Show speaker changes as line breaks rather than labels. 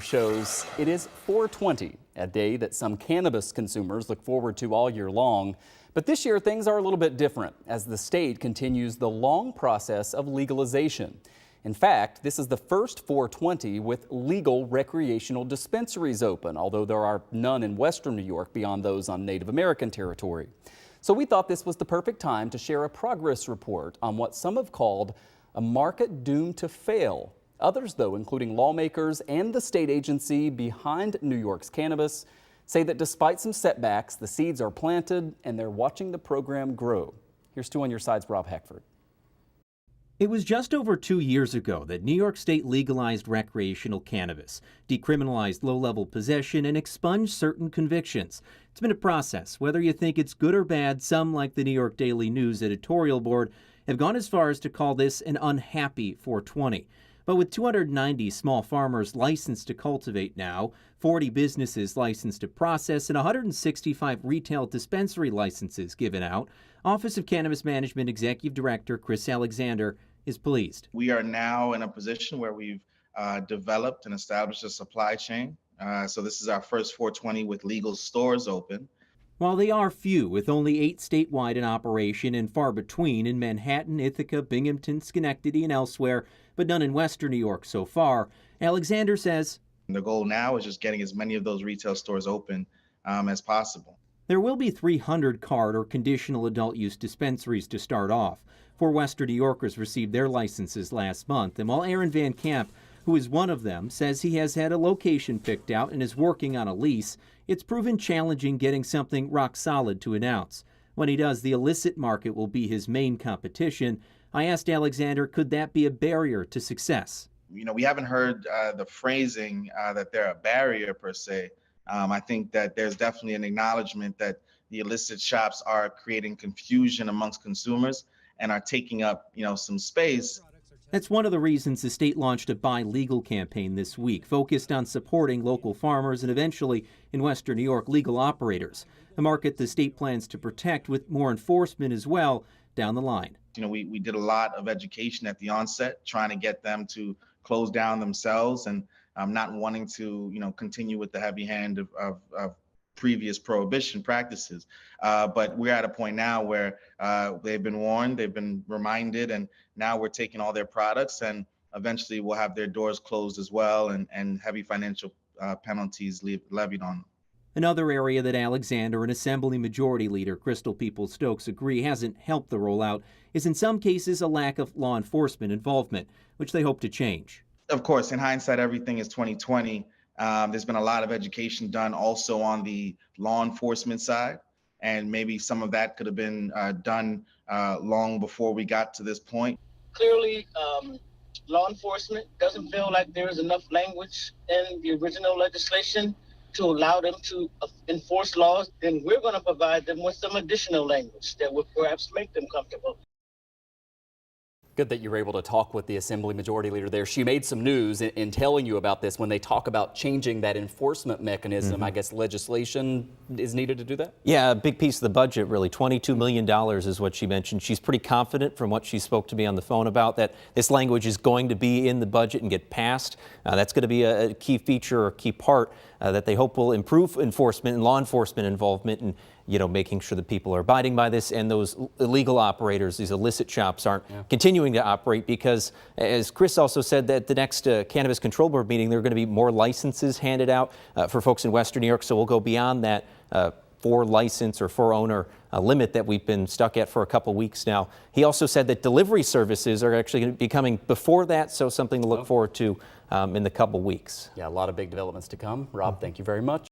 Shows it is 420, a day that some cannabis consumers look forward to all year long. But this year things are a little bit different as the state continues the long process of legalization. In fact, this is the first 420 with legal recreational dispensaries open, although there are none in Western New York beyond those on Native American territory. So we thought this was the perfect time to share a progress report on what some have called a market doomed to fail. Others, though, including lawmakers and the state agency behind New York's cannabis, say that despite some setbacks, the seeds are planted and they're watching the program grow. Here's 2 on Your Side's Rob Heckford.
It was just over 2 years ago that New York State legalized recreational cannabis, decriminalized low-level possession, and expunged certain convictions. It's been a process. Whether you think it's good or bad, some, like the New York Daily News editorial board, have gone as far as to call this an unhappy 420. But with 290 small farmers licensed to cultivate now, 40 businesses licensed to process, and 165 retail dispensary licenses given out, Office of Cannabis Management Executive Director Chris Alexander is pleased.
We are now in a position where we've developed and established a supply chain. So this is our first 420 with legal stores open.
While they are few, with only 8 statewide in operation and far between in Manhattan, Ithaca, Binghamton, Schenectady, and elsewhere, but none in Western New York so far, Alexander says
the goal now is just getting as many of those retail stores open as possible.
There will be 300 card or conditional adult use dispensaries to start off. 4 Western New Yorkers received their licenses last month, and while Aaron Van Camp, who is one of them, says he has had a location picked out and is working on a lease, it's proven challenging getting something rock solid to announce. When he does, the illicit market will be his main competition. I asked Alexander, could that be a barrier to success?
You know, we haven't heard the phrasing that they're a barrier per se. I think that there's definitely an acknowledgement that the illicit shops are creating confusion amongst consumers and are taking up, some space.
That's one of the reasons the state launched a Buy Legal campaign this week, focused on supporting local farmers and eventually, in Western New York, legal operators, a market the state plans to protect with more enforcement as well down the line.
We did a lot of education at the onset, trying to get them to close down themselves and not wanting to, continue with the heavy hand of previous prohibition practices. But we're at a point now where they've been warned, they've been reminded, and now we're taking all their products and eventually we'll have their doors closed as well and heavy financial penalties levied on them.
Another area that Alexander and Assembly Majority Leader Crystal Peoples-Stokes agree hasn't helped the rollout is in some cases a lack of law enforcement involvement, which they hope to change.
Of course, in hindsight, everything is 2020. There's been a lot of education done also on the law enforcement side, and maybe some of that could have been done long before we got to this point.
Clearly, law enforcement doesn't feel like there is enough language in the original legislation to allow them to enforce laws. Then we're going to provide them with some additional language that would perhaps make them comfortable.
Good that you were able to talk with the Assembly Majority Leader there. She made some news in telling you about this when they talk about changing that enforcement mechanism. I guess legislation is needed to do that?
Yeah, a big piece of the budget, really. $22 million is what she mentioned. She's pretty confident from what she spoke to me on the phone about that this language is going to be in the budget and get passed. That's going to be a key feature or key part that they hope will improve enforcement and law enforcement involvement and making sure that people are abiding by this and those illegal operators, these illicit shops, aren't continuing to operate because, as Chris also said, that the next Cannabis Control Board meeting, there are going to be more licenses handed out for folks in Western New York, so we'll go beyond that 4 license or 4 owner limit that we've been stuck at for a couple weeks now. He also said that delivery services are actually going to be coming before that, so something to look forward to in the couple weeks.
Yeah, a lot of big developments to come. Rob, thank you very much.